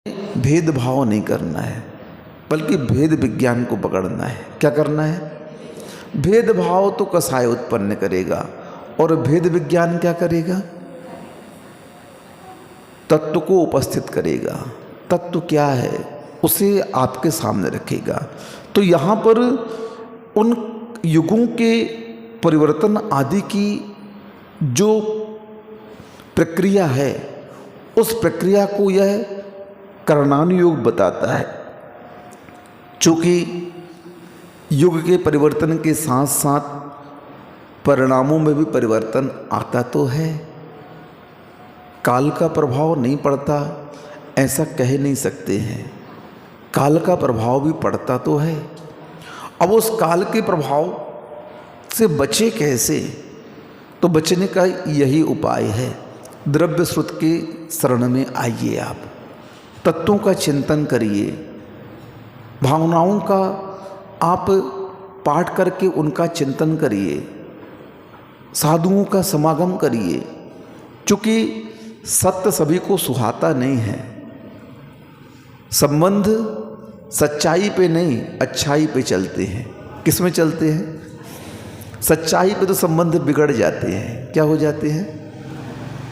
भेदभाव नहीं करना है, बल्कि भेद विज्ञान को पकड़ना है। क्या करना है? भेदभाव तो कसाय उत्पन्न करेगा और भेद विज्ञान क्या करेगा? तत्व को उपस्थित करेगा। तत्व क्या है उसे आपके सामने रखेगा। तो यहाँ पर उन युगों के परिवर्तन आदि की जो प्रक्रिया है, उस प्रक्रिया को यह करणानुयोग बताता है। चूँकि युग के परिवर्तन के साथ साथ परिणामों में भी परिवर्तन आता तो है। काल का प्रभाव नहीं पड़ता ऐसा कह नहीं सकते हैं, काल का प्रभाव भी पड़ता तो है। अब उस काल के प्रभाव से बचे कैसे? तो बचने का यही उपाय है, द्रव्य स्रोत के शरण में आइए। आप तत्वों का चिंतन करिए, भावनाओं का आप पाठ करके उनका चिंतन करिए, साधुओं का समागम करिए। चूँकि सत्य सभी को सुहाता नहीं है। संबंध सच्चाई पे नहीं अच्छाई पे चलते हैं। किस में चलते हैं? सच्चाई पे तो संबंध बिगड़ जाते हैं। क्या हो जाते हैं?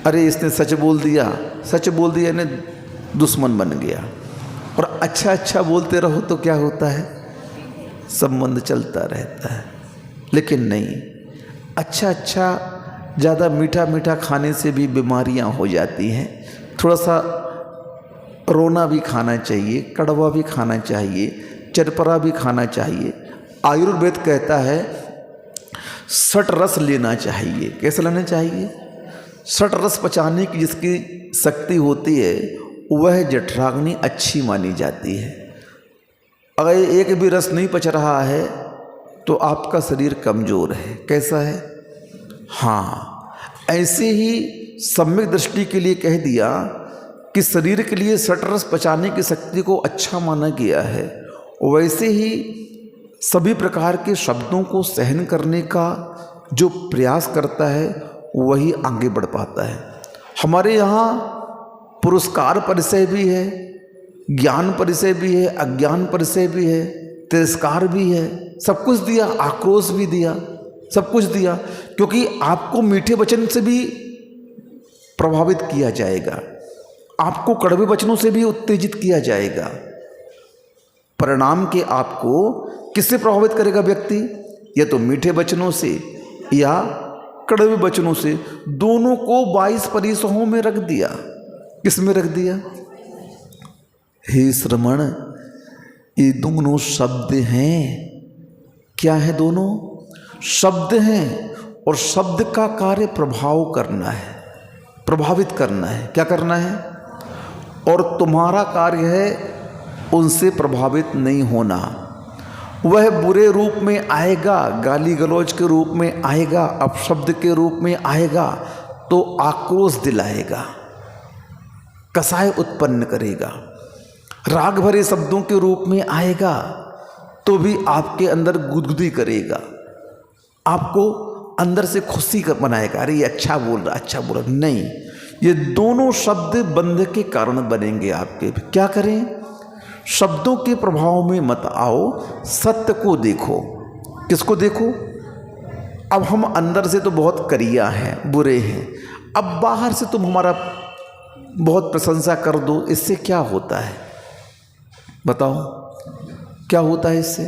अरे इसने सच बोल दिया ने दुश्मन बन गया। और अच्छा अच्छा बोलते रहो तो क्या होता है? संबंध चलता रहता है। लेकिन नहीं, अच्छा ज़्यादा मीठा मीठा खाने से भी बीमारियां हो जाती हैं। थोड़ा सा रोना भी खाना चाहिए, कड़वा भी खाना चाहिए, चरपरा भी खाना चाहिए। आयुर्वेद कहता है सठ रस लेना चाहिए। कैसे लेना चाहिए? सठ रस पचाने की जिसकी शक्ति होती है वह जठराग्नि अच्छी मानी जाती है। अगर एक भी रस नहीं पच रहा है तो आपका शरीर कमज़ोर है। कैसा है? हाँ, ऐसे ही सम्यक दृष्टि के लिए कह दिया कि शरीर के लिए सठ रस पचाने की शक्ति को अच्छा माना गया है। वैसे ही सभी प्रकार के शब्दों को सहन करने का जो प्रयास करता है वही आगे बढ़ पाता है। हमारे यहाँ पुरस्कार परिचय भी है, ज्ञान परिचय भी है, अज्ञान परिचय भी है, तिरस्कार भी है, सब कुछ दिया, आक्रोश भी दिया, सब कुछ दिया। क्योंकि आपको मीठे वचन से भी प्रभावित किया जाएगा, आपको कड़वे वचनों से भी उत्तेजित किया जाएगा। परिणाम के आपको किससे प्रभावित करेगा व्यक्ति? या तो मीठे वचनों से या कड़वे वचनों से। दोनों को 22 परिसरों में रख दिया। किस में रख दिया? हे श्रमण, ये दोनों शब्द हैं। क्या है? दोनों शब्द हैं और शब्द का कार्य प्रभाव करना है, प्रभावित करना है। क्या करना है? और तुम्हारा कार्य है उनसे प्रभावित नहीं होना। वह बुरे रूप में आएगा, गाली गलौज के रूप में आएगा, अपशब्द के रूप में आएगा तो आक्रोश दिलाएगा, कसाय उत्पन्न करेगा। राग भरे शब्दों के रूप में आएगा तो भी आपके अंदर गुदगुदी करेगा, आपको अंदर से खुशी बनाएगा। अरे ये अच्छा बोल रहा, अच्छा बोल रहा। नहीं, ये दोनों शब्द बंध के कारण बनेंगे आपके। क्या करें? शब्दों के प्रभाव में मत आओ, सत्य को देखो। किसको देखो? अब हम अंदर से तो बहुत करिया हैं, बुरे हैं। अब बाहर से तुम हमारा बहुत प्रशंसा कर दो, इससे क्या होता है? बताओ क्या होता है इससे?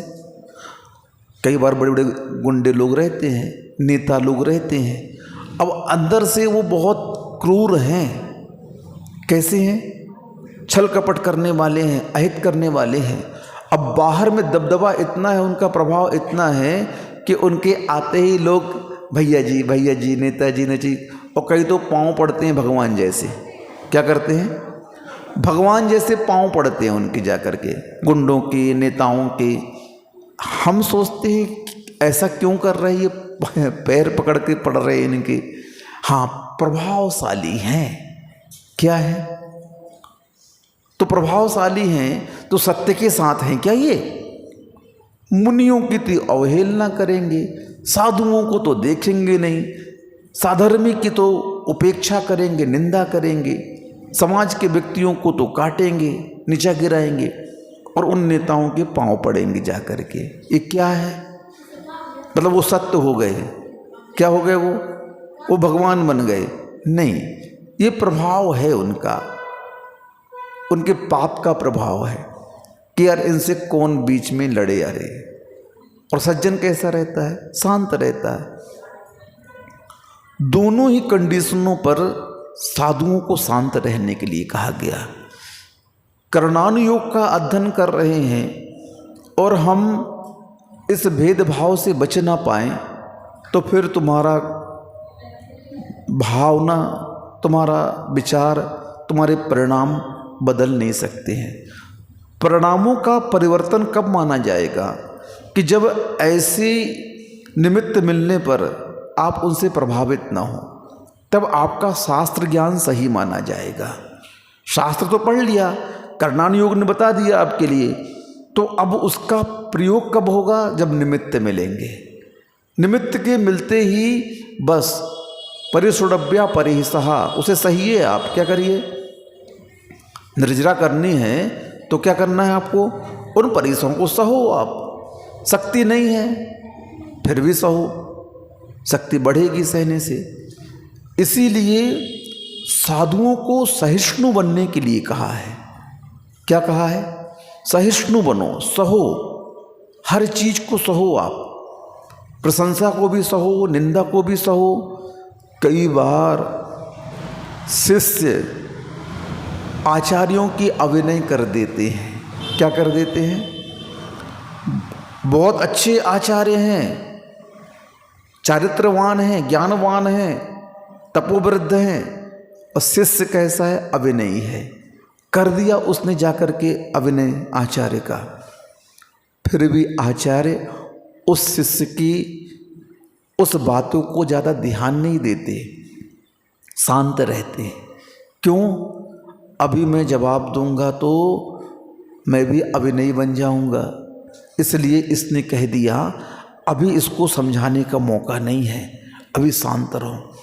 कई बार बड़े बड़े गुंडे लोग रहते हैं, नेता लोग रहते हैं, अब अंदर से वो बहुत क्रूर हैं। कैसे हैं? छल कपट करने वाले हैं, अहित करने वाले हैं। अब बाहर में दबदबा इतना है, उनका प्रभाव इतना है कि उनके आते ही लोग भैया जी, नेताजी जी, और कई तो पाँव पड़ते हैं भगवान जैसे। क्या करते हैं? भगवान जैसे पाँव पड़ते हैं उनके जाकर के, गुंडों के, नेताओं के। हम सोचते हैं ऐसा क्यों कर रहे हैं, ये पैर पकड़ के पड़ रहे हैं इनके। हाँ, प्रभावशाली हैं। क्या है? तो प्रभावशाली हैं तो सत्य के साथ हैं क्या? ये मुनियों की तो अवहेलना करेंगे, साधुओं को तो देखेंगे नहीं, साधर्मी की तो उपेक्षा करेंगे, निंदा करेंगे, समाज के व्यक्तियों को तो काटेंगे। नीचा गिराएंगे और उन नेताओं के पांव पड़ेंगे जा कर के। ये क्या है? मतलब वो सत्य हो गए, क्या हो गए? वो भगवान बन गए? नहीं, ये प्रभाव है उनका, उनके पाप का प्रभाव है कि यार इनसे कौन बीच में लड़े। अरे, और सज्जन कैसा रहता है? शांत रहता है। दोनों ही कंडीशनों पर साधुओं को शांत रहने के लिए कहा गया। कर्णानु योग का अध्ययन कर रहे हैं और हम इस भेदभाव से बच ना पाएं तो फिर तुम्हारा भावना, तुम्हारा विचार, तुम्हारे परिणाम बदल नहीं सकते हैं। परिणामों का परिवर्तन कब माना जाएगा? कि जब ऐसे निमित्त मिलने पर आप उनसे प्रभावित ना हो, तब आपका शास्त्र ज्ञान सही माना जाएगा। शास्त्र तो पढ़ लिया, कर्णानु योग ने बता दिया आपके लिए, तो अब उसका प्रयोग कब होगा? जब निमित्त मिलेंगे। निमित्त के मिलते ही बस परिसुडभ्या परिसहा, उसे सही है। आप क्या करिए? निर्जरा करनी है तो क्या करना है आपको? उन परिसरों को सहो। आप शक्ति नहीं है फिर भी सहो, शक्ति बढ़ेगी सहने से। इसीलिए साधुओं को सहिष्णु बनने के लिए कहा है। क्या कहा है? सहिष्णु बनो, सहो, हर चीज को सहो। आप प्रशंसा को भी सहो, निंदा को भी सहो। कई बार शिष्य आचार्यों की अविनय कर देते हैं। क्या कर देते हैं? बहुत अच्छे आचार्य हैं, चारित्रवान हैं, ज्ञानवान हैं, तपोवृद्ध हैं, और शिष्य कैसा है? अविनयी है। कर दिया उसने जाकर के अविनय आचार्य का। फिर भी आचार्य उस शिष्य की उस बातों को ज़्यादा ध्यान नहीं देते, शांत रहते। क्यों? अभी मैं जवाब दूंगा तो मैं भी अविनयी बन जाऊंगा, इसलिए इसने कह दिया अभी इसको समझाने का मौका नहीं है, अभी शांत रहो।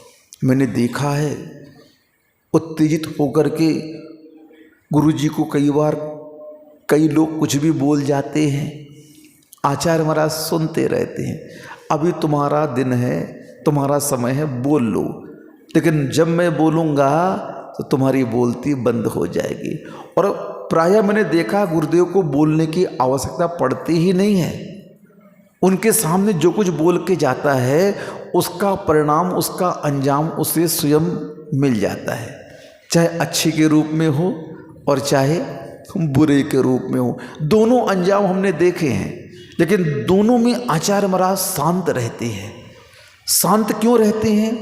मैंने देखा है उत्तेजित होकर के गुरुजी को कई बार कई लोग कुछ भी बोल जाते हैं, आचार्य महाराज सुनते रहते हैं। अभी तुम्हारा दिन है, तुम्हारा समय है, बोल लो, लेकिन जब मैं बोलूँगा तो तुम्हारी बोलती बंद हो जाएगी। और प्रायः मैंने देखा गुरुदेव को बोलने की आवश्यकता पड़ती ही नहीं है। उनके सामने जो कुछ बोल के जाता है उसका परिणाम, उसका अंजाम उसे स्वयं मिल जाता है, चाहे अच्छे के रूप में हो और चाहे बुरे के रूप में हो। दोनों अंजाम हमने देखे हैं, लेकिन दोनों में आचार्य महाराज शांत रहते हैं। शांत क्यों रहते हैं?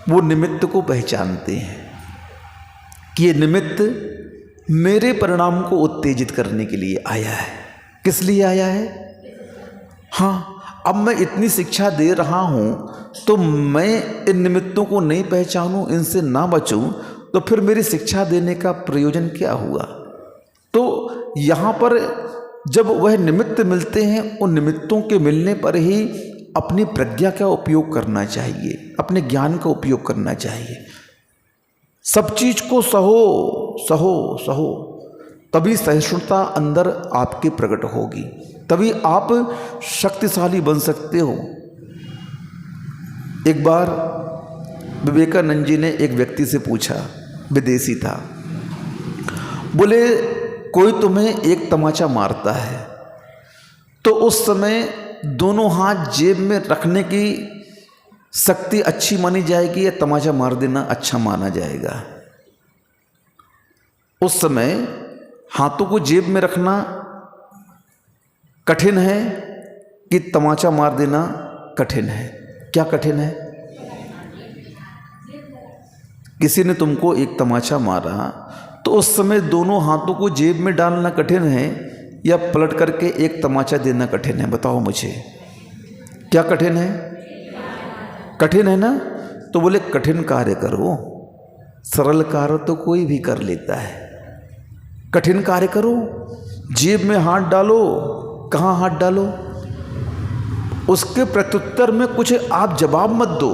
वो निमित्त को पहचानते हैं कि ये निमित्त मेरे परिणाम को उत्तेजित करने के लिए आया है। किस लिए आया है? हाँ, अब मैं इतनी शिक्षा दे रहा हूँ तो मैं इन निमित्तों को नहीं पहचानूँ, इनसे ना बचूँ, तो फिर मेरी शिक्षा देने का प्रयोजन क्या हुआ? तो यहाँ पर जब वह निमित्त मिलते हैं, उन निमित्तों के मिलने पर ही अपनी प्रज्ञा का उपयोग करना चाहिए, अपने ज्ञान का उपयोग करना चाहिए। सब चीज को सहो सहो सहो, तभी सहिष्णुता अंदर आपके प्रकट होगी, तभी आप शक्तिशाली बन सकते हो। एक बार विवेकानंद जी ने एक व्यक्ति से पूछा, विदेशी था, बोले कोई तुम्हें एक तमाचा मारता है तो उस समय दोनों हाथ जेब में रखने की शक्ति अच्छी मानी जाएगी या तमाचा मार देना अच्छा माना जाएगा? उस समय हाथों को जेब में रखना कठिन है कि तमाचा मार देना कठिन है? क्या कठिन है? किसी ने तुमको एक तमाचा मारा तो उस समय दोनों हाथों को जेब में डालना कठिन है या पलट करके एक तमाचा देना कठिन है? बताओ मुझे, क्या कठिन है? कठिन है ना? तो बोले कठिन कार्य करो, सरल कार्य तो कोई भी कर लेता है। कठिन कार्य करो, जेब में हाथ डालो। कहाँ हाथ डालो? उसके प्रत्युत्तर में कुछ आप जवाब मत दो।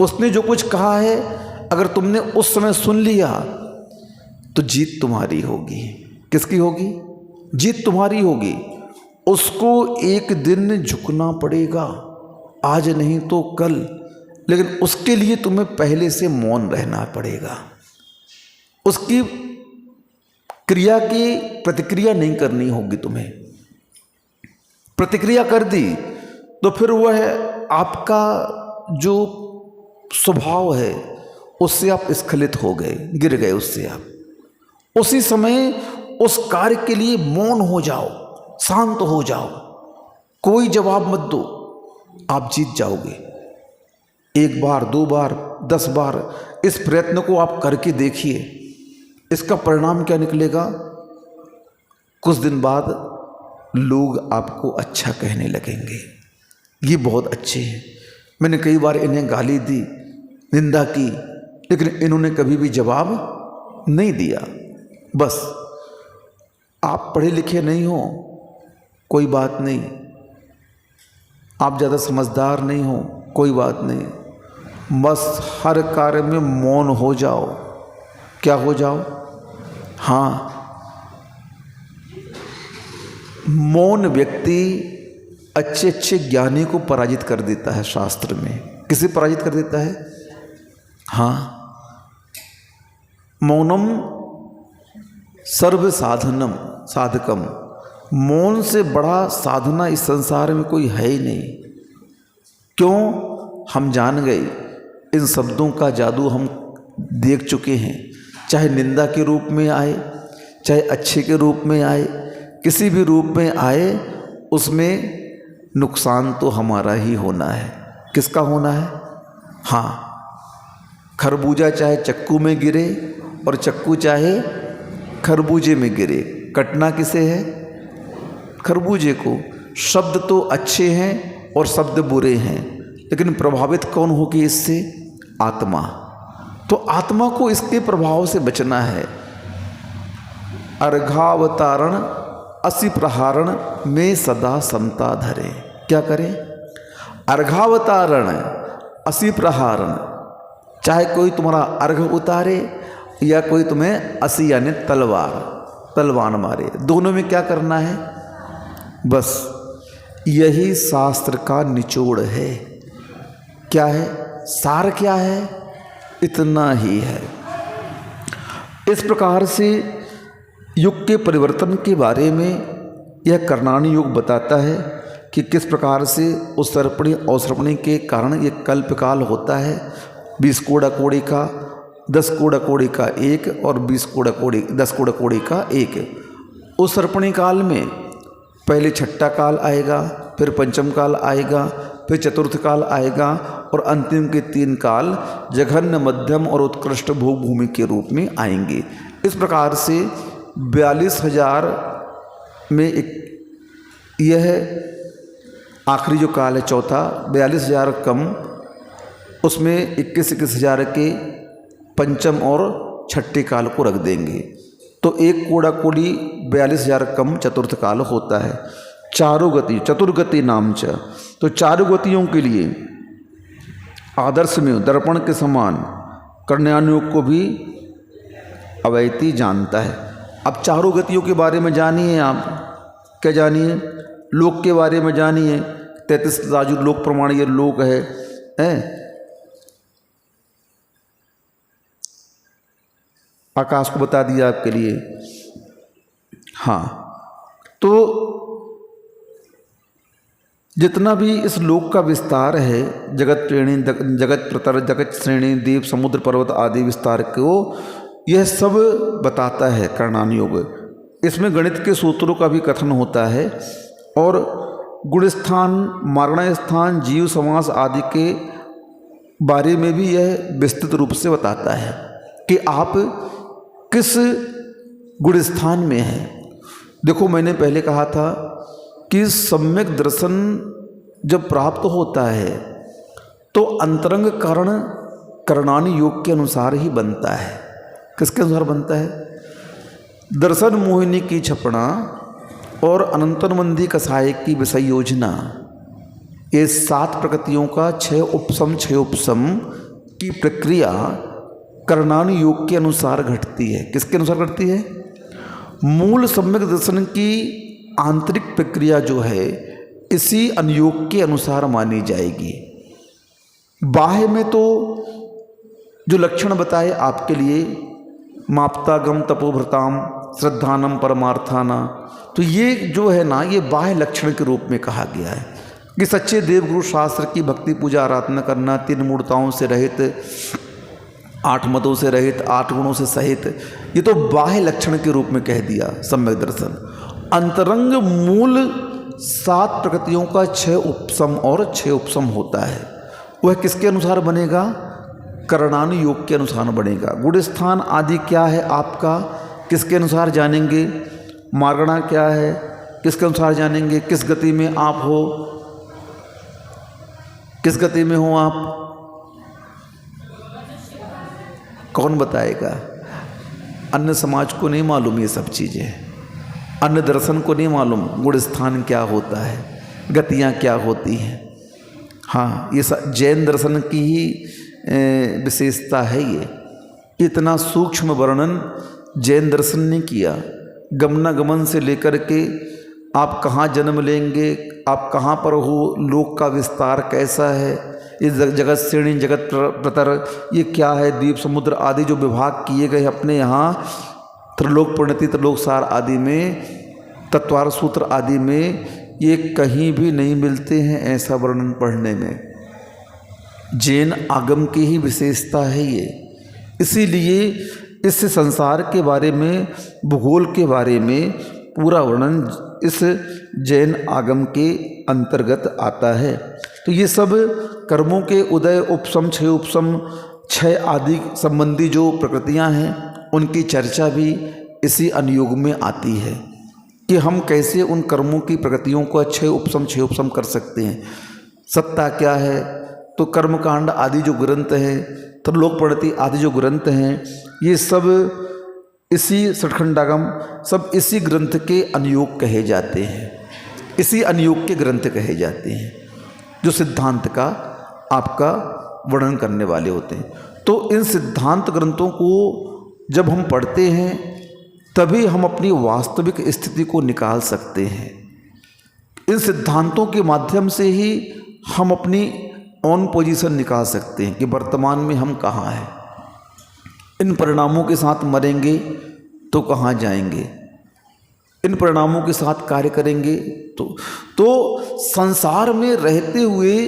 उसने जो कुछ कहा है अगर तुमने उस समय सुन लिया तो जीत तुम्हारी होगी। किसकी होगी? जीत तुम्हारी होगी। उसको एक दिन झुकना पड़ेगा, आज नहीं तो कल, लेकिन उसके लिए तुम्हें पहले से मौन रहना पड़ेगा। उसकी क्रिया की प्रतिक्रिया नहीं करनी होगी तुम्हें। प्रतिक्रिया कर दी तो फिर वह आपका जो स्वभाव है उससे आप स्खलित हो गए, गिर गए उससे आप। उसी समय उस कार्य के लिए मौन हो जाओ, शांत हो जाओ, कोई जवाब मत दो, आप जीत जाओगे। एक बार, 2 बार, 10 बार इस प्रयत्न को आप करके देखिए, इसका परिणाम क्या निकलेगा। कुछ दिन बाद लोग आपको अच्छा कहने लगेंगे, ये बहुत अच्छे हैं। मैंने कई बार इन्हें गाली दी, निंदा की, लेकिन इन्होंने कभी भी जवाब नहीं दिया। बस आप पढ़े लिखे नहीं हो, कोई बात नहीं। आप ज़्यादा समझदार नहीं हो, कोई बात नहीं। बस हर कार्य में मौन हो जाओ। क्या हो जाओ? हाँ, मौन व्यक्ति अच्छे अच्छे ज्ञानी को पराजित कर देता है। शास्त्र में किसे पराजित कर देता है? हाँ, मौनम सर्व साधनम साधकम। मौन से बड़ा साधना इस संसार में कोई है ही नहीं। क्यों? हम जान गए, इन शब्दों का जादू हम देख चुके हैं। चाहे निंदा के रूप में आए, चाहे अच्छे के रूप में आए, किसी भी रूप में आए, उसमें नुकसान तो हमारा ही होना है। किसका होना है? हाँ, खरबूजा चाहे चक्कू में गिरे और चक्कू चाहे खरबूजे में गिरे, कटना किसे है? खरबूजे को। शब्द तो अच्छे हैं और शब्द बुरे हैं, लेकिन प्रभावित कौन होगी इससे? आत्मा। तो आत्मा को इसके प्रभाव से बचना है। अर्घावतारण असि प्रहारण में सदा समता धरे। क्या करें? अर्घावतारण असि प्रहारण। चाहे कोई तुम्हारा अर्घ उतारे या कोई तुम्हें असि यानी तलवार मारे, दोनों में क्या करना है? बस यही शास्त्र का निचोड़ है। क्या है? सार क्या है? इतना ही है। इस प्रकार से युग के परिवर्तन के बारे में यह कर्णानी योग बताता है कि किस प्रकार से उत्सर्पणी अवसर्पणी के कारण ये कल्पकाल होता है। 20 कोड़ा कोड़ी का, 10 कोड़ा कोड़ी का एक और 10 कोड़ा कोड़ी का एक। उत्सर्पणी काल में पहले छठा काल आएगा, फिर पंचम काल आएगा, फिर चतुर्थ काल आएगा और अंतिम के 3 काल जघन्य, मध्यम और उत्कृष्ट भोग भूमि के रूप में आएंगे। इस प्रकार से 42,000 में यह आखिरी जो काल है चौथा, 42,000 कम, उसमें 21,000 के पंचम और छठे काल को रख देंगे। तो एक कोड़ा कोड़ी 42,000 कम चतुर्थ काल होता है। चारों गति चतुर्गति नाम च। तो चारों गतियों के लिए आदर्श में दर्पण के समान कर्ण्यानुयोग को भी अवैती जानता है। अब चारों गतियों के बारे में जानिए। आप क्या जानिए? लोक के बारे में जानिए। 33 राजू लोक प्रमाण ये लोक है। आकाश को बता दिया आपके लिए। हाँ, तो जितना भी इस लोक का विस्तार है, जगत श्रेणी, जगत प्रतर, जगत श्रेणी, द्वीप, समुद्र, पर्वत आदि विस्तार को यह सब बताता है कर्णानी योग। इसमें गणित के सूत्रों का भी कथन होता है और गुणस्थान, मारणा स्थान, जीव समास आदि के बारे में भी यह विस्तृत रूप से बताता है कि आप किस गुणस्थान में हैं। देखो, मैंने पहले कहा था कि सम्यक दर्शन जब प्राप्त होता है तो अंतरंग कारण कर्णानी योग के अनुसार ही बनता है। किसके अनुसार बनता है? दर्शन मोहिनी की छपना और अनंतरमंदी कसाय की विषय योजना, ये 7 प्रकृतियों का 6 उपसम की प्रक्रिया करणानु योग के अनुसार घटती है। किसके अनुसार घटती है? मूल सम्यक दर्शन की आंतरिक प्रक्रिया जो है इसी अनुयोग के अनुसार मानी जाएगी। बाह्य में तो जो लक्षण बताए आपके लिए, माप्तागम तपोभृताम श्रद्धानम परमार्थाना, तो ये जो है ना, ये बाह्य लक्षण के रूप में कहा गया है कि सच्चे देवगुरु शास्त्र की भक्ति पूजा आराधना करना, 3 मूर्ताओं से रहित, 8 मदों से रहित, 8 गुणों से सहित, ये तो बाह्य लक्षण के रूप में कह दिया सम्यक दर्शन। अंतरंग मूल 7 प्रकृतियों का 6 उपसम और 6 उपसम होता है। वह किसके अनुसार बनेगा? करणानु योग के अनुसार बनेगा। गुण स्थान आदि क्या है आपका, किसके अनुसार जानेंगे? मार्गणा क्या है, किसके अनुसार जानेंगे? किस गति में आप हो, किस गति में हो आप, कौन बताएगा? अन्य समाज को नहीं मालूम ये सब चीज़ें, अन्य दर्शन को नहीं मालूम गुण स्थान क्या होता है, गतियाँ क्या होती हैं। हाँ, ये जैन दर्शन की ही विशेषता है। ये इतना सूक्ष्म वर्णन जैन दर्शन ने किया, गमनागमन से लेकर के आप कहाँ जन्म लेंगे, आप कहाँ पर हो, लोक का विस्तार कैसा है, ये जगत श्रेणी, जगत प्रतर, ये क्या है, द्वीप समुद्र आदि जो विभाग किए गए अपने यहाँ, त्रिलोक परिणति, त्रिलोक सार आदि में, तत्वार सूत्र आदि में, ये कहीं भी नहीं मिलते हैं ऐसा वर्णन पढ़ने में। जैन आगम की ही विशेषता है ये। इसीलिए इस संसार के बारे में, भूगोल के बारे में पूरा वर्णन इस जैन आगम के अंतर्गत आता है। तो ये सब कर्मों के उदय, उपसम, 6 उपसम, 6 आदि संबंधी जो प्रकृतियां हैं उनकी चर्चा भी इसी अनुयोग में आती है कि हम कैसे उन कर्मों की प्रकृतियों को 6 उपसम कर सकते हैं। सत्ता क्या है, तो कर्मकांड आदि जो ग्रंथ हैं, त्रिलोक परिणति आदि जो ग्रंथ हैं, ये सब इसी सठखंडागम, सब इसी ग्रंथ के अनुयोग कहे जाते हैं, इसी अनुयोग के ग्रंथ कहे जाते हैं जो सिद्धांत का आपका वर्णन करने वाले होते हैं। तो इन सिद्धांत ग्रंथों को जब हम पढ़ते हैं तभी हम अपनी वास्तविक स्थिति को निकाल सकते हैं। इन सिद्धांतों के माध्यम से ही हम अपनी ऑन पोजीशन निकाल सकते हैं कि वर्तमान में हम कहाँ हैं, इन परिणामों के साथ मरेंगे तो कहाँ जाएंगे, इन परिणामों के साथ कार्य करेंगे तो संसार में रहते हुए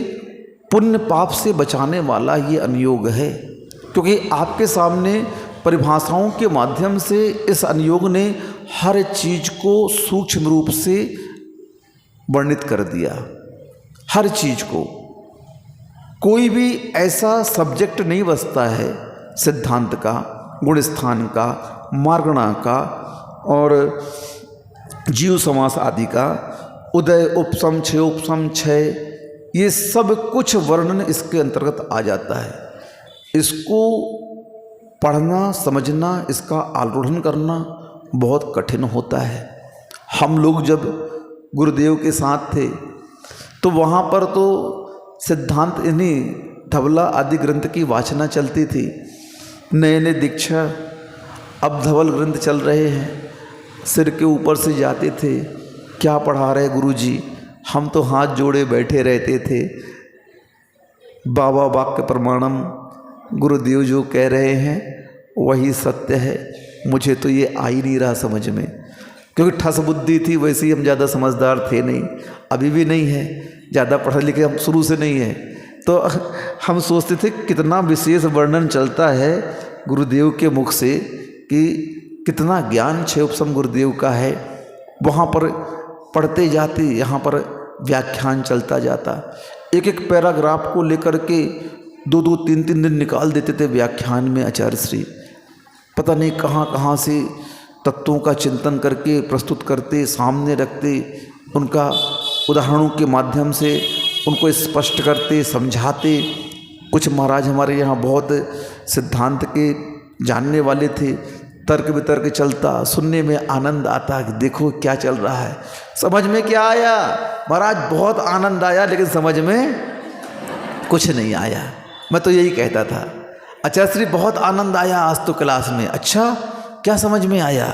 पुण्य पाप से बचाने वाला ये अनुयोग है। क्योंकि आपके सामने परिभाषाओं के माध्यम से इस अनुयोग ने हर चीज को सूक्ष्म रूप से वर्णित कर दिया। हर चीज को, कोई भी ऐसा सब्जेक्ट नहीं बचता है सिद्धांत का, गुण स्थान का, मार्गणा का और जीव समास आदि का, उदय, उपसम, 6 उपसम, 6, ये सब कुछ वर्णन इसके अंतर्गत आ जाता है। इसको पढ़ना, समझना, इसका आरूढ़न करना बहुत कठिन होता है। हम लोग जब गुरुदेव के साथ थे तो वहाँ पर तो सिद्धांत इन्हीं धवला आदि ग्रंथ की वाचना चलती थी। नए नए दीक्षा, अब धवल ग्रंथ चल रहे हैं, सिर के ऊपर से जाते थे, क्या पढ़ा रहे गुरुजी, हम तो हाथ जोड़े बैठे रहते थे। बाबा वाक्य प्रमाणम, गुरुदेव जो कह रहे हैं वही सत्य है। मुझे तो ये आ ही नहीं रहा समझ में, क्योंकि ठस बुद्धि थी, वैसे ही हम ज़्यादा समझदार थे नहीं, अभी भी नहीं है, ज़्यादा पढ़े लिखे हम शुरू से नहीं है। तो हम सोचते थे कितना विशेष वर्णन चलता है गुरुदेव के मुख से कि कितना ज्ञान 6 उपसम गुरुदेव का है। वहाँ पर पढ़ते जाते, यहाँ पर व्याख्यान चलता जाता, एक एक पैराग्राफ को लेकर के 2-2, 3-3 दिन निकाल देते थे व्याख्यान में आचार्य श्री। पता नहीं कहाँ कहाँ से तत्वों का चिंतन करके प्रस्तुत करते, सामने रखते, उनका उदाहरणों के माध्यम से उनको स्पष्ट करते, समझाते। कुछ महाराज हमारे यहाँ बहुत सिद्धांत के जानने वाले थे, तर्क वितर्क चलता, सुनने में आनंद आता कि देखो क्या चल रहा है। समझ में क्या आया महाराज? बहुत आनंद आया, लेकिन समझ में कुछ नहीं आया। मैं तो यही कहता था, आचार्य श्री बहुत आनंद आया आज तो क्लास में। अच्छा क्या समझ में आया?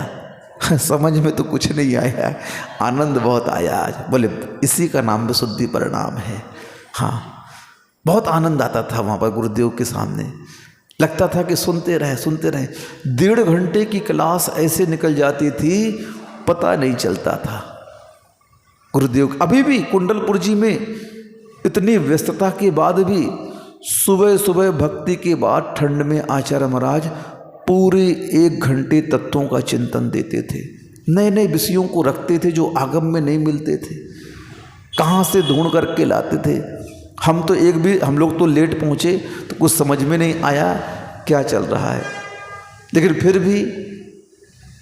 समझ में तो कुछ नहीं आया, आनंद बहुत आया आज। बोले इसी का नाम विशुद्धि परिणाम है। हाँ, बहुत आनंद आता था वहाँ पर गुरुदेव के सामने। लगता था कि सुनते रहे 1.5 घंटे की क्लास ऐसे निकल जाती थी, पता नहीं चलता था। गुरुदेव अभी भी कुंडलपुर जी में इतनी व्यस्तता के बाद भी सुबह सुबह भक्ति के बाद ठंड में आचार्य महाराज पूरे 1 घंटे तत्वों का चिंतन देते थे। नए नए विषयों को रखते थे जो आगम में नहीं मिलते थे, कहाँ से ढूंढ करके लाते थे। हम लोग तो लेट पहुँचे तो कुछ समझ में नहीं आया क्या चल रहा है, लेकिन फिर भी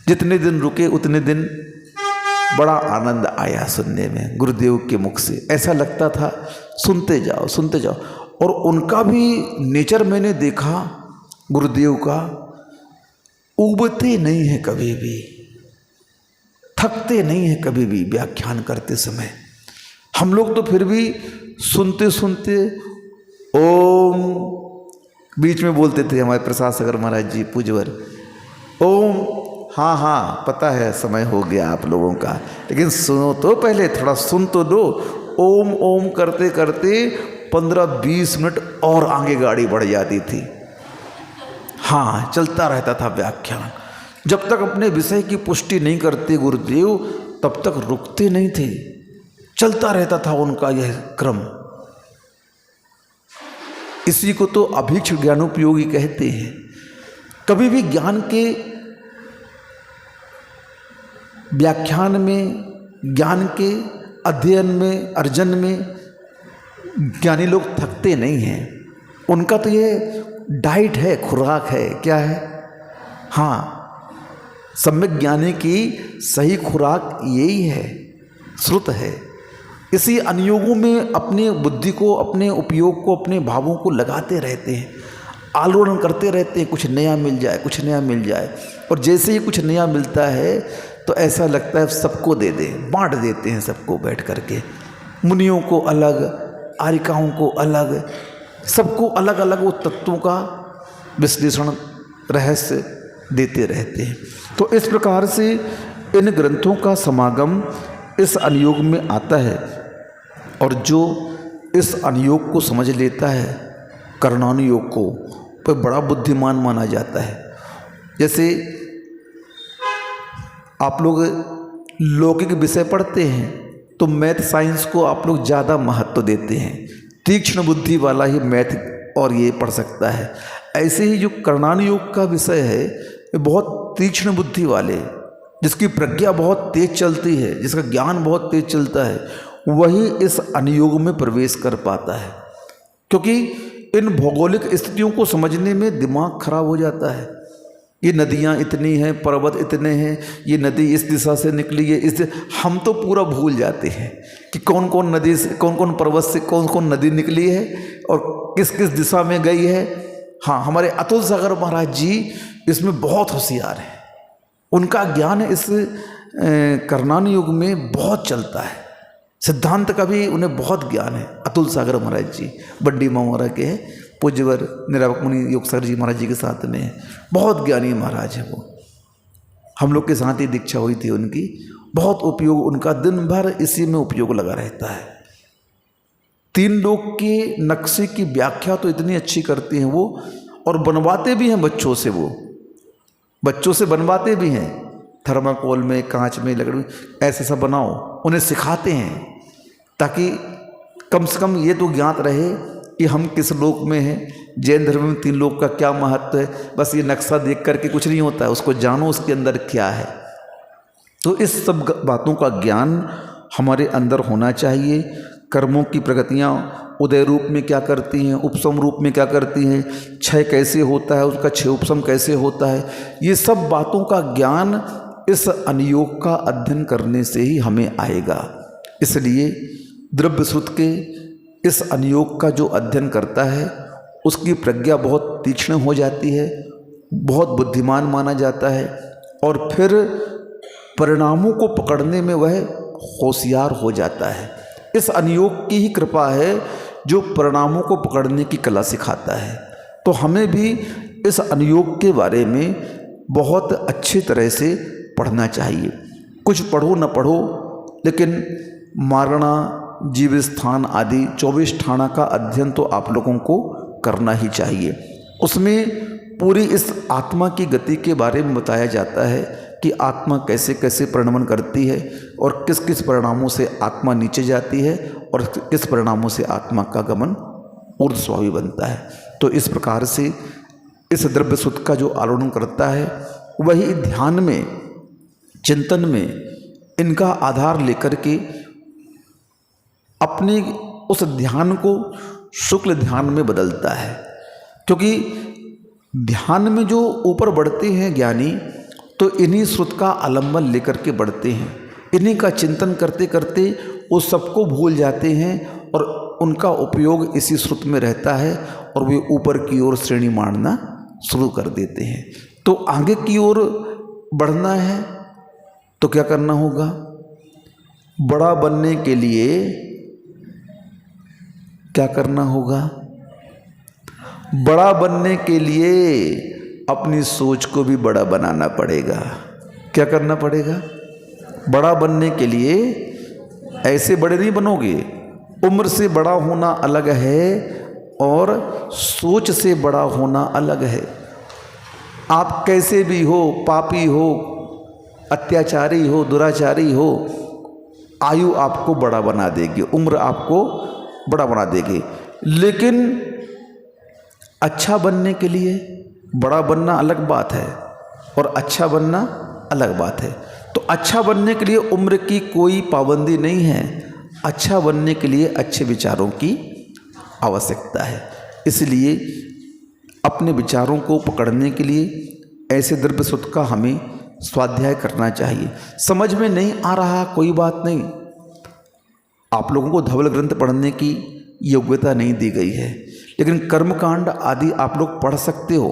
जितने दिन रुके उतने दिन बड़ा आनंद आया सुनने में गुरुदेव के मुख से। ऐसा लगता था सुनते जाओ। और उनका भी नेचर मैंने देखा, गुरुदेव का, उबते नहीं है कभी भी, थकते नहीं है कभी भी व्याख्यान करते समय। हम लोग तो फिर भी सुनते ओम बीच में बोलते थे हमारे प्रसाद सागर महाराज जी पूज्यवर, ओम हाँ पता है समय हो गया आप लोगों का, लेकिन सुनो तो पहले, थोड़ा सुन तो दो। ओम करते करते 15-20 मिनट और आगे गाड़ी बढ़ जाती थी। हाँ, चलता रहता था व्याख्यान। जब तक अपने विषय की पुष्टि नहीं करते गुरुदेव तब तक रुकते नहीं थे, चलता रहता था उनका यह क्रम। इसी को तो अभीक्ष ज्ञानोपयोगी कहते हैं। कभी भी ज्ञान के व्याख्यान में, ज्ञान के अध्ययन में, अर्जन में ज्ञानी लोग थकते नहीं हैं। उनका तो ये डाइट है, खुराक है। क्या है? हाँ, सम्यक ज्ञानी की सही खुराक यही है, श्रुत है। इसी अनुयोगों में अपनी बुद्धि को, अपने उपयोग को, अपने भावों को लगाते रहते हैं, आलोड़न करते रहते हैं, कुछ नया मिल जाए। और जैसे ही कुछ नया मिलता है तो ऐसा लगता है सबको दे दें, बांट देते हैं सबको बैठ करके। मुनियों को अलग, आरिकाओं को अलग, सबको अलग अलग वो तत्वों का विश्लेषण, रहस्य देते रहते हैं। तो इस प्रकार से इन ग्रंथों का समागम इस अनुयोग में आता है। और जो इस अनुयोग को समझ लेता है, कर्णानुयोग को, वह बड़ा बुद्धिमान माना जाता है। जैसे आप लोग लौकिक विषय पढ़ते हैं तो मैथ साइंस को आप लोग ज़्यादा महत्व देते हैं, तीक्ष्ण बुद्धि वाला ही मैथ और ये पढ़ सकता है। ऐसे ही जो कर्णानुयोग का विषय है ये बहुत तीक्ष्ण बुद्धि वाले, जिसकी प्रज्ञा बहुत तेज चलती है, जिसका ज्ञान बहुत तेज चलता है, वही इस अनुयोग में प्रवेश कर पाता है। क्योंकि इन भौगोलिक स्थितियों को समझने में दिमाग खराब हो जाता है। ये नदियाँ इतनी हैं, पर्वत इतने हैं, ये नदी इस दिशा से निकली है, हम तो पूरा भूल जाते हैं कि कौन कौन नदी से, कौन कौन पर्वत से कौन कौन नदी निकली है और किस किस दिशा में गई है। हाँ, हमारे अतुल सागर महाराज जी इसमें बहुत होशियार हैं। उनका ज्ञान इस कर्णानुयोग में बहुत चलता है। सिद्धांत का भी उन्हें बहुत ज्ञान है। अतुल सागर महाराज जी बड्डी ममोरा के हैं, पूज्यवर निरावक मुनि योग सागर जी महाराज जी के साथ में है। बहुत ज्ञानी महाराज है वो। हम लोग के साथ ही दीक्षा हुई थी उनकी। बहुत उपयोग उनका, दिन भर इसी में उपयोग लगा रहता है। 3 लोक के नक्शे की व्याख्या तो इतनी अच्छी करती हैं वो, और बनवाते भी हैं बच्चों से। वो बच्चों से बनवाते भी हैं, थर्माकोल में, कांच में, लकड़ी में, ऐसे सब बनाओ, उन्हें सिखाते हैं ताकि कम से कम ये तो ज्ञात रहे कि हम किस लोक में हैं। जैन धर्म में 3 लोक का क्या महत्व है, बस ये नक्शा देख करके कुछ नहीं होता है, उसको जानो उसके अंदर क्या है। तो इस सब बातों का ज्ञान हमारे अंदर होना चाहिए। कर्मों की प्रगतियाँ उदय रूप में क्या करती हैं, उपसम रूप में क्या करती हैं, क्षय कैसे होता है, उसका क्षय उपसम कैसे होता है, ये सब बातों का ज्ञान इस अनुयोग का अध्ययन करने से ही हमें आएगा। इसलिए द्रव्य श्रुत के इस अनुयोग का जो अध्ययन करता है उसकी प्रज्ञा बहुत तीक्ष्ण हो जाती है, बहुत बुद्धिमान माना जाता है, और फिर परिणामों को पकड़ने में वह होशियार हो जाता है। इस अनुयोग की ही कृपा है जो परिणामों को पकड़ने की कला सिखाता है। तो हमें भी इस अनुयोग के बारे में बहुत अच्छी तरह से पढ़ना चाहिए। कुछ पढ़ो न पढ़ो, लेकिन मारणा, जीव स्थान आदि 24 ठाणा का अध्ययन तो आप लोगों को करना ही चाहिए। उसमें पूरी इस आत्मा की गति के बारे में बताया जाता है कि आत्मा कैसे कैसे परिणमन करती है और किस किस परिणामों से आत्मा नीचे जाती है और किस परिणामों से आत्मा का गमन ऊर्ध्वस्वाभी बनता है। तो इस प्रकार से इस द्रव्य सुख का जो आलोड़न करता है वही ध्यान में, चिंतन में इनका आधार लेकर के अपने उस ध्यान को शुक्ल ध्यान में बदलता है। क्योंकि ध्यान में जो ऊपर बढ़ते हैं ज्ञानी, तो इन्हीं श्रुत का आलंबन लेकर के बढ़ते हैं। इन्हीं का चिंतन करते करते वो सबको भूल जाते हैं और उनका उपयोग इसी श्रुत में रहता है और वे ऊपर की ओर श्रेणी मारना शुरू कर देते हैं। तो आगे की ओर बढ़ना है तो क्या करना होगा? बड़ा बनने के लिए क्या करना होगा? बड़ा बनने के लिए अपनी सोच को भी बड़ा बनाना पड़ेगा। क्या करना पड़ेगा? बड़ा बनने के लिए ऐसे बड़े नहीं बनोगे। उम्र से बड़ा होना अलग है और सोच से बड़ा होना अलग है। आप कैसे भी हो, पापी हो, अत्याचारी हो, दुराचारी हो, आयु आपको बड़ा बना देगी, उम्र आपको बड़ा बना देगी। लेकिन अच्छा बनने के लिए बड़ा बनना अलग बात है और अच्छा बनना अलग बात है। तो अच्छा बनने के लिए उम्र की कोई पाबंदी नहीं है। अच्छा बनने के लिए अच्छे विचारों की आवश्यकता है। इसलिए अपने विचारों को पकड़ने के लिए ऐसे द्रव्य सुख का हमें स्वाध्याय करना चाहिए। समझ में नहीं आ रहा कोई बात नहीं, आप लोगों को धवल ग्रंथ पढ़ने की योग्यता नहीं दी गई है, लेकिन कर्मकांड आदि आप लोग पढ़ सकते हो।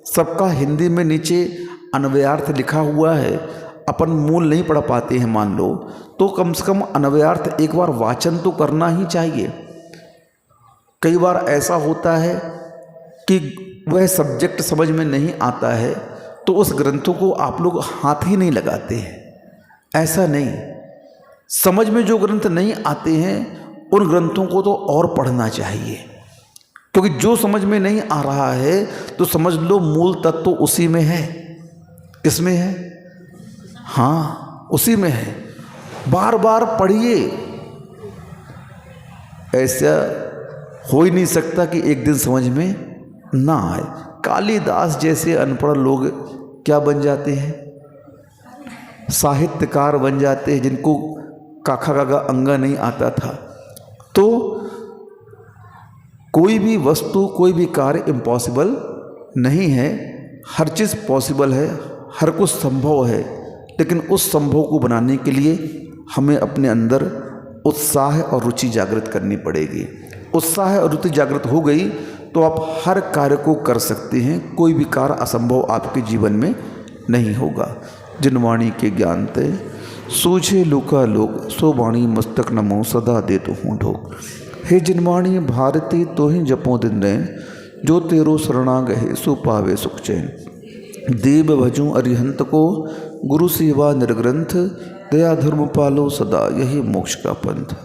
सबका हिंदी में नीचे अन्वयार्थ लिखा हुआ है। अपन मूल नहीं पढ़ पाते हैं मान लो, तो कम से कम अन्वयार्थ एक बार वाचन तो करना ही चाहिए। कई बार ऐसा होता है कि वह सब्जेक्ट समझ में नहीं आता है तो उस ग्रंथों को आप लोग हाथ ही नहीं लगाते हैं। ऐसा नहीं, समझ में जो ग्रंथ नहीं आते हैं उन ग्रंथों को तो और पढ़ना चाहिए, क्योंकि जो समझ में नहीं आ रहा है तो समझ लो मूल तत्व तो उसी में है। किसमें है? हाँ, उसी में है। बार बार पढ़िए। ऐसा हो ही नहीं सकता कि एक दिन समझ में ना आए। कालिदास जैसे अनपढ़ लोग क्या बन जाते हैं? साहित्यकार बन जाते हैं, जिनको काखा कागा अंगा नहीं आता था। तो कोई भी वस्तु, कोई भी कार्य इम्पॉसिबल नहीं है। हर चीज़ पॉसिबल है, हर कुछ संभव है। लेकिन उस संभव को बनाने के लिए हमें अपने अंदर उत्साह और रुचि जागृत करनी पड़ेगी। उत्साह और रुचि जागृत हो गई तो आप हर कार्य को कर सकते हैं। कोई भी कार्य असंभव आपके जीवन में नहीं होगा। जिन वाणी के ज्ञान ते सूझे लुका लोग, सो वाणी मस्तक नमो सदा दे तो हूँ ढोक। हे जिनवाणी भारती तो ही जपो दिन रैन, जो तेरो शरणाग है सो पावे सुख चैन। देव भजूं अरिहंत को, गुरु सेवा निर्ग्रंथ, दया धर्म पालो सदा, यही मोक्ष का पंथ।